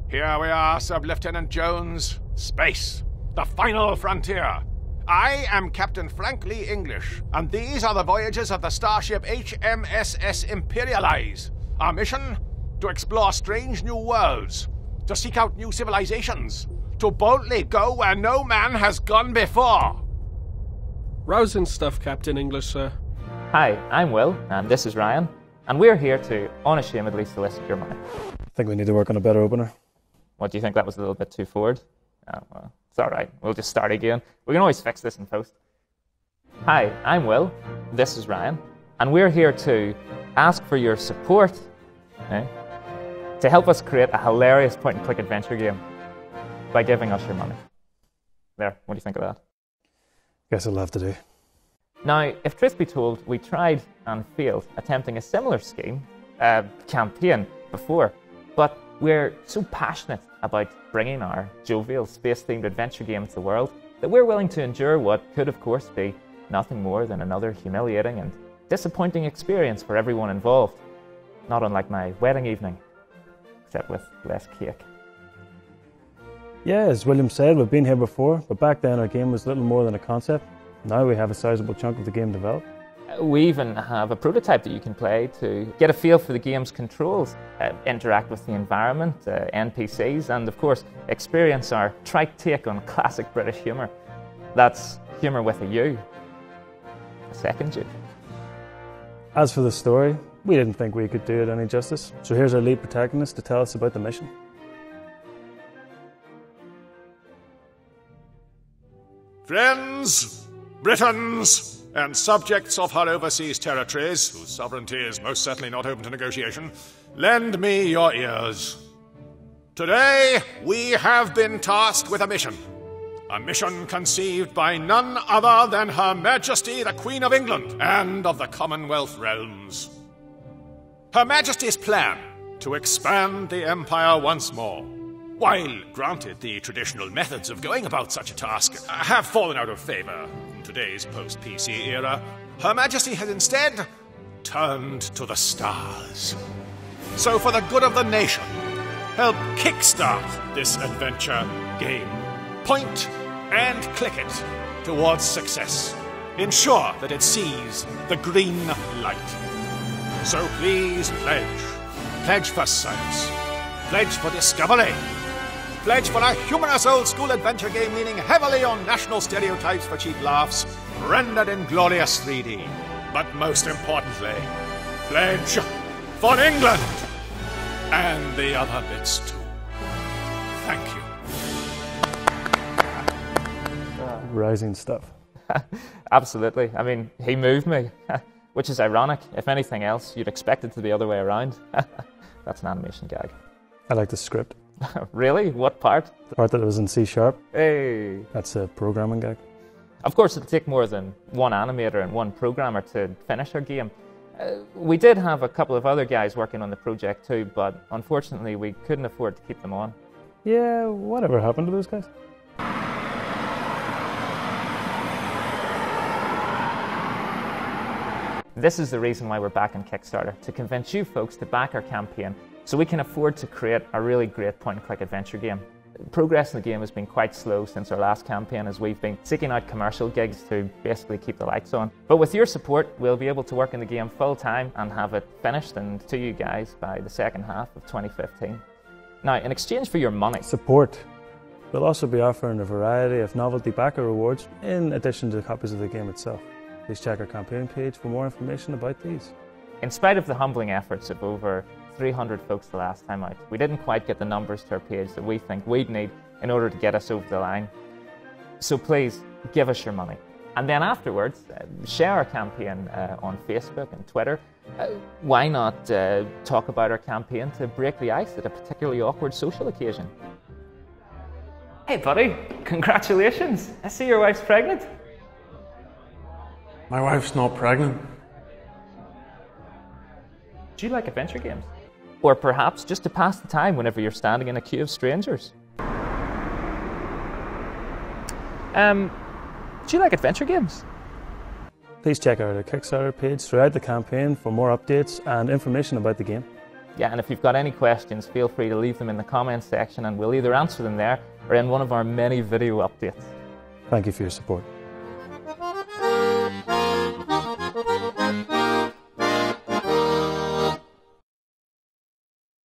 Here we are, Sub-Lieutenant Jones. Space, the final frontier. I am Captain Frank Lee English, and these are the voyages of the starship HMSS Imperialize. Our mission? To explore strange new worlds, to seek out new civilizations, to boldly go where no man has gone before. Rousing stuff, Captain English, sir. Hi, I'm Will, and this is Ryan, and we're here to unashamedly solicit your money. I think we need to work on a better opener. What, do you think that was a little bit too forward? Oh, well, it's alright, we'll just start again. We can always fix this in post. Hi, I'm Will, this is Ryan, and we're here to ask for your support to help us create a hilarious point-and-click adventure game by giving us your money. There, what do you think of that? Guess it'll have to do. Now, if truth be told, we tried and failed attempting a similar scheme, campaign before, but we're so passionate about bringing our jovial, space-themed adventure game to the world that we're willing to endure what could, of course, be nothing more than another humiliating and disappointing experience for everyone involved. Not unlike my wedding evening, except with less cake. Yeah, as William said, we've been here before, but back then our game was little more than a concept. Now we have a sizable chunk of the game developed. We even have a prototype that you can play to get a feel for the game's controls, interact with the environment, NPCs, and of course, experience our trite take on classic British humour. That's humour with a U. A second U. As for the story, we didn't think we could do it any justice, so here's our lead protagonist to tell us about the mission. Friends, Britons, and subjects of her overseas territories, whose sovereignty is most certainly not open to negotiation, lend me your ears. Today, we have been tasked with a mission. A mission conceived by none other than Her Majesty the Queen of England and of the Commonwealth realms. Her Majesty's plan to expand the Empire once more. While, granted, the traditional methods of going about such a task have fallen out of favour in today's post-PC era, Her Majesty has instead turned to the stars. So for the good of the nation, help kickstart this adventure game. Point and click it towards success. Ensure that it sees the green light. So please pledge. Pledge for science. Pledge for discovery. Pledge for a humorous old-school adventure game leaning heavily on national stereotypes for cheap laughs, rendered in glorious 3D. But most importantly, pledge for England! And the other bits too. Thank you. Rising stuff. Absolutely. I mean, he moved me, which is ironic. If anything else, you'd expect it to be the other way around. That's an animation gag. I like the script. Really? What part? The part that was in C#. Hey. That's a programming gag. Of course, it'll take more than one animator and one programmer to finish our game. We did have a couple of other guys working on the project too, but unfortunately we couldn't afford to keep them on. Yeah, whatever happened to those guys? This is the reason why we're back on Kickstarter, to convince you folks to back our campaign so we can afford to create a really great point-and-click adventure game. Progress in the game has been quite slow since our last campaign, as we've been seeking out commercial gigs to basically keep the lights on. But with your support, we'll be able to work in the game full-time and have it finished and to you guys by the second half of 2015. Now, in exchange for your money... Support. We'll also be offering a variety of novelty backer rewards in addition to copies of the game itself. Please check our campaign page for more information about these. In spite of the humbling efforts of over 300 folks the last time out, we didn't quite get the numbers to our page that we think we'd need in order to get us over the line. So please, give us your money. And then afterwards, share our campaign on Facebook and Twitter. Why not talk about our campaign to break the ice at a particularly awkward social occasion? Hey buddy, congratulations! I see your wife's pregnant. My wife's not pregnant. Do you like adventure games? Or perhaps just to pass the time whenever you're standing in a queue of strangers? Do you like adventure games? Please check out our Kickstarter page throughout the campaign for more updates and information about the game. Yeah, and if you've got any questions, feel free to leave them in the comments section and we'll either answer them there or in one of our many video updates. Thank you for your support.